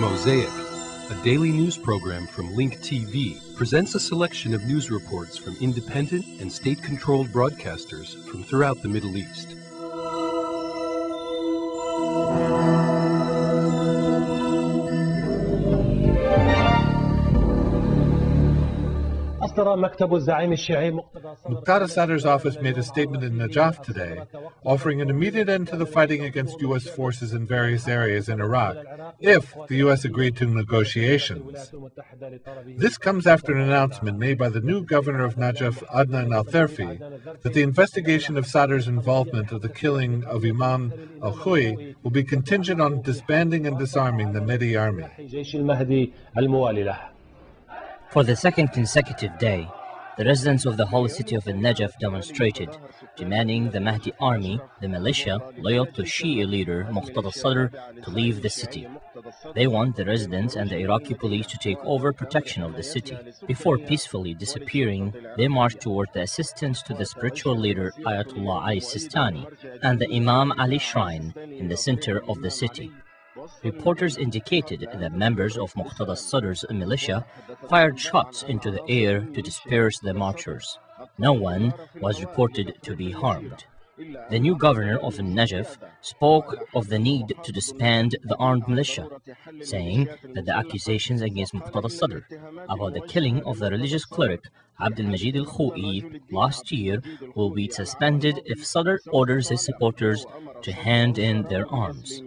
Mosaic, a daily news program from Link TV, presents a selection of news reports from independent and state-controlled broadcasters from throughout the Middle East. Muqtada Sadr's office made a statement in Najaf today, offering an immediate end to the fighting against U.S. forces in various areas in Iraq, if the U.S. agreed to negotiations. This comes after an announcement made by the new governor of Najaf, Adnan al-Tharfi, that the investigation of Sadr's involvement of the killing of Imam al-Khuy will be contingent on disbanding and disarming the Mahdi army. For the second consecutive day, the residents of the holy city of Najaf demonstrated, demanding the Mahdi army, the militia, loyal to Shia leader Muqtada Sadr, to leave the city. They want the residents and the Iraqi police to take over protection of the city. Before peacefully disappearing, they marched toward the assistance to the spiritual leader Ayatollah Ali Sistani and the Imam Ali Shrine in the center of the city. Reporters indicated that members of Muqtada Sadr's militia fired shots into the air to disperse the marchers. No one was reported to be harmed. The new governor of Najaf spoke of the need to disband the armed militia, saying that the accusations against Muqtada Sadr about the killing of the religious cleric Abdul Majid al-Khu'i last year will be suspended if Sadr orders his supporters to hand in their arms.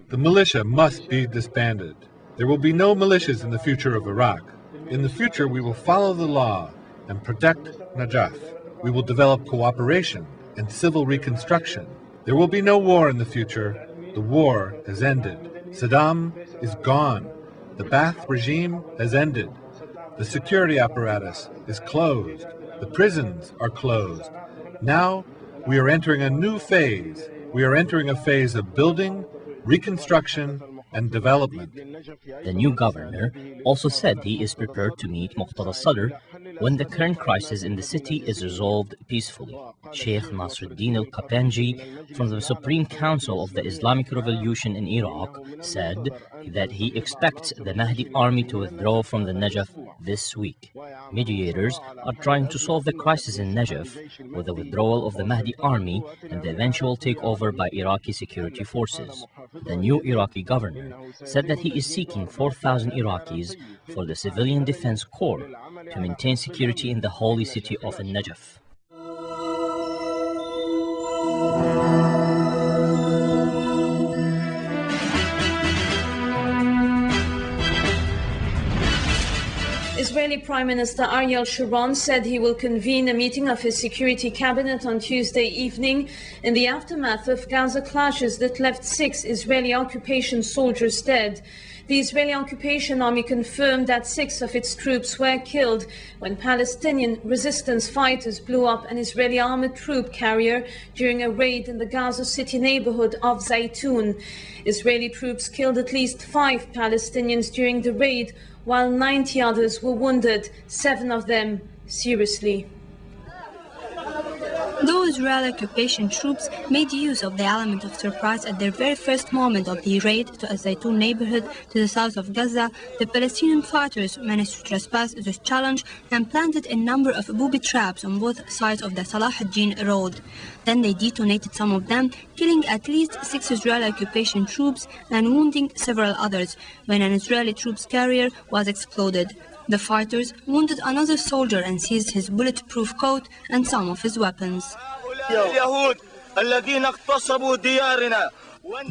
The militia must be disbanded. There will be no militias in the future of Iraq. In the future, we will follow the law and protect Najaf. We will develop cooperation and civil reconstruction. There will be no war in the future. The war has ended. Saddam is gone. The Ba'ath regime has ended. The security apparatus is closed. The prisons are closed. Now we are entering a new phase. We are entering a phase of building, reconstruction, and development. The new governor also said he is prepared to meet Muqtada Sadr when the current crisis in the city is resolved peacefully. Sheikh Nasruddin al-Qapanji from the Supreme Council of the Islamic Revolution in Iraq said that he expects the Mahdi army to withdraw from the Najaf this week. Mediators are trying to solve the crisis in Najaf with the withdrawal of the Mahdi army and the eventual takeover by Iraqi security forces. The new Iraqi governor said that he is seeking 4,000 Iraqis for the Civilian Defense Corps to maintain security in the holy city of Najaf. Israeli Prime Minister Ariel Sharon said he will convene a meeting of his security cabinet on Tuesday evening in the aftermath of Gaza clashes that left 6 Israeli occupation soldiers dead. The Israeli occupation army confirmed that 6 of its troops were killed when Palestinian resistance fighters blew up an Israeli armored troop carrier during a raid in the Gaza City neighborhood of Zaytun. Israeli troops killed at least 5 Palestinians during the raid, while 90 others were wounded, 7 of them seriously. Though Israeli occupation troops made use of the element of surprise at their very first moment of the raid to a Zaytun neighborhood to the south of Gaza, the Palestinian fighters managed to trespass this challenge and planted a number of booby traps on both sides of the Salah ad-Din road. Then they detonated some of them, killing at least 6 Israeli occupation troops and wounding several others when an Israeli troops carrier was exploded. The fighters wounded another soldier and seized his bulletproof coat and some of his weapons.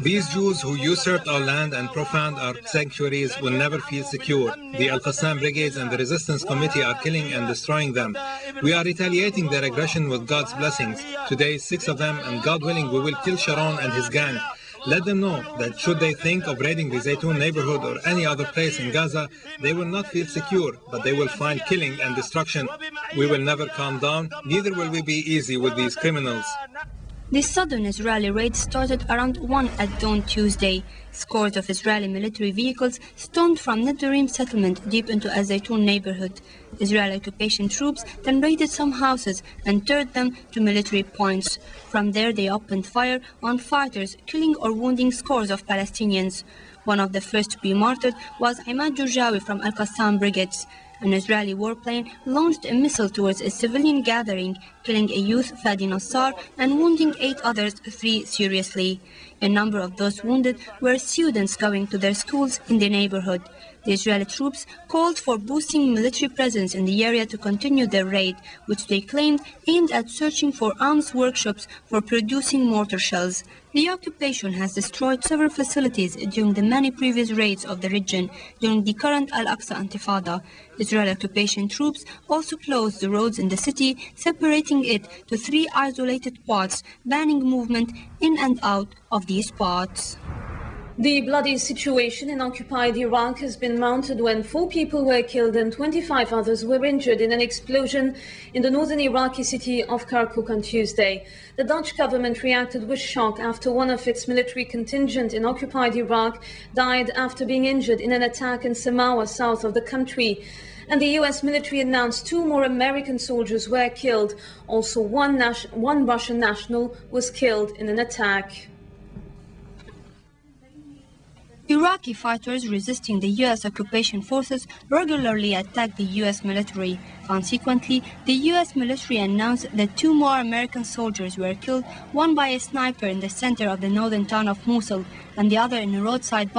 These Jews who usurped our land and profaned our sanctuaries will never feel secure. The Al-Qassam brigades and the resistance committee are killing and destroying them. We are retaliating their aggression with God's blessings. Today, 6 of them, and God willing, we will kill Sharon and his gang. Let them know that should they think of raiding the Zaytun neighborhood or any other place in Gaza, they will not feel secure, but they will find killing and destruction. We will never calm down, neither will we be easy with these criminals. This sudden Israeli raid started around 1 at dawn Tuesday. Scores of Israeli military vehicles stormed from Netzarim settlement deep into a Zaytun neighborhood. Israeli occupation troops then raided some houses and turned them to military points. From there they opened fire on fighters, killing or wounding scores of Palestinians. One of the first to be martyred was Imad Jurjawi from Al-Qassam Brigades. An Israeli warplane launched a missile towards a civilian gathering, killing a youth, Fadi Nassar, and wounding 8 others, 3 seriously. A number of those wounded were students going to their schools in the neighborhood. The Israeli troops called for boosting military presence in the area to continue their raid, which they claimed aimed at searching for arms workshops for producing mortar shells. The occupation has destroyed several facilities during the many previous raids of the region during the current Al-Aqsa Intifada. Israeli occupation troops also closed the roads in the city, separating it to 3 isolated parts, banning movement in and out of these parts. The bloody situation in occupied Iraq has been mounted when 4 people were killed and 25 others were injured in an explosion in the northern Iraqi city of Kirkuk on Tuesday. The Dutch government reacted with shock after one of its military contingent in occupied Iraq died after being injured in an attack in Samawa, south of the country. And the US military announced 2 more American soldiers were killed. Also, one Russian national was killed in an attack. Iraqi fighters resisting the U.S. occupation forces regularly attack the U.S. military. Consequently, the U.S. military announced that 2 more American soldiers were killed, one by a sniper in the center of the northern town of Mosul and the other in a roadside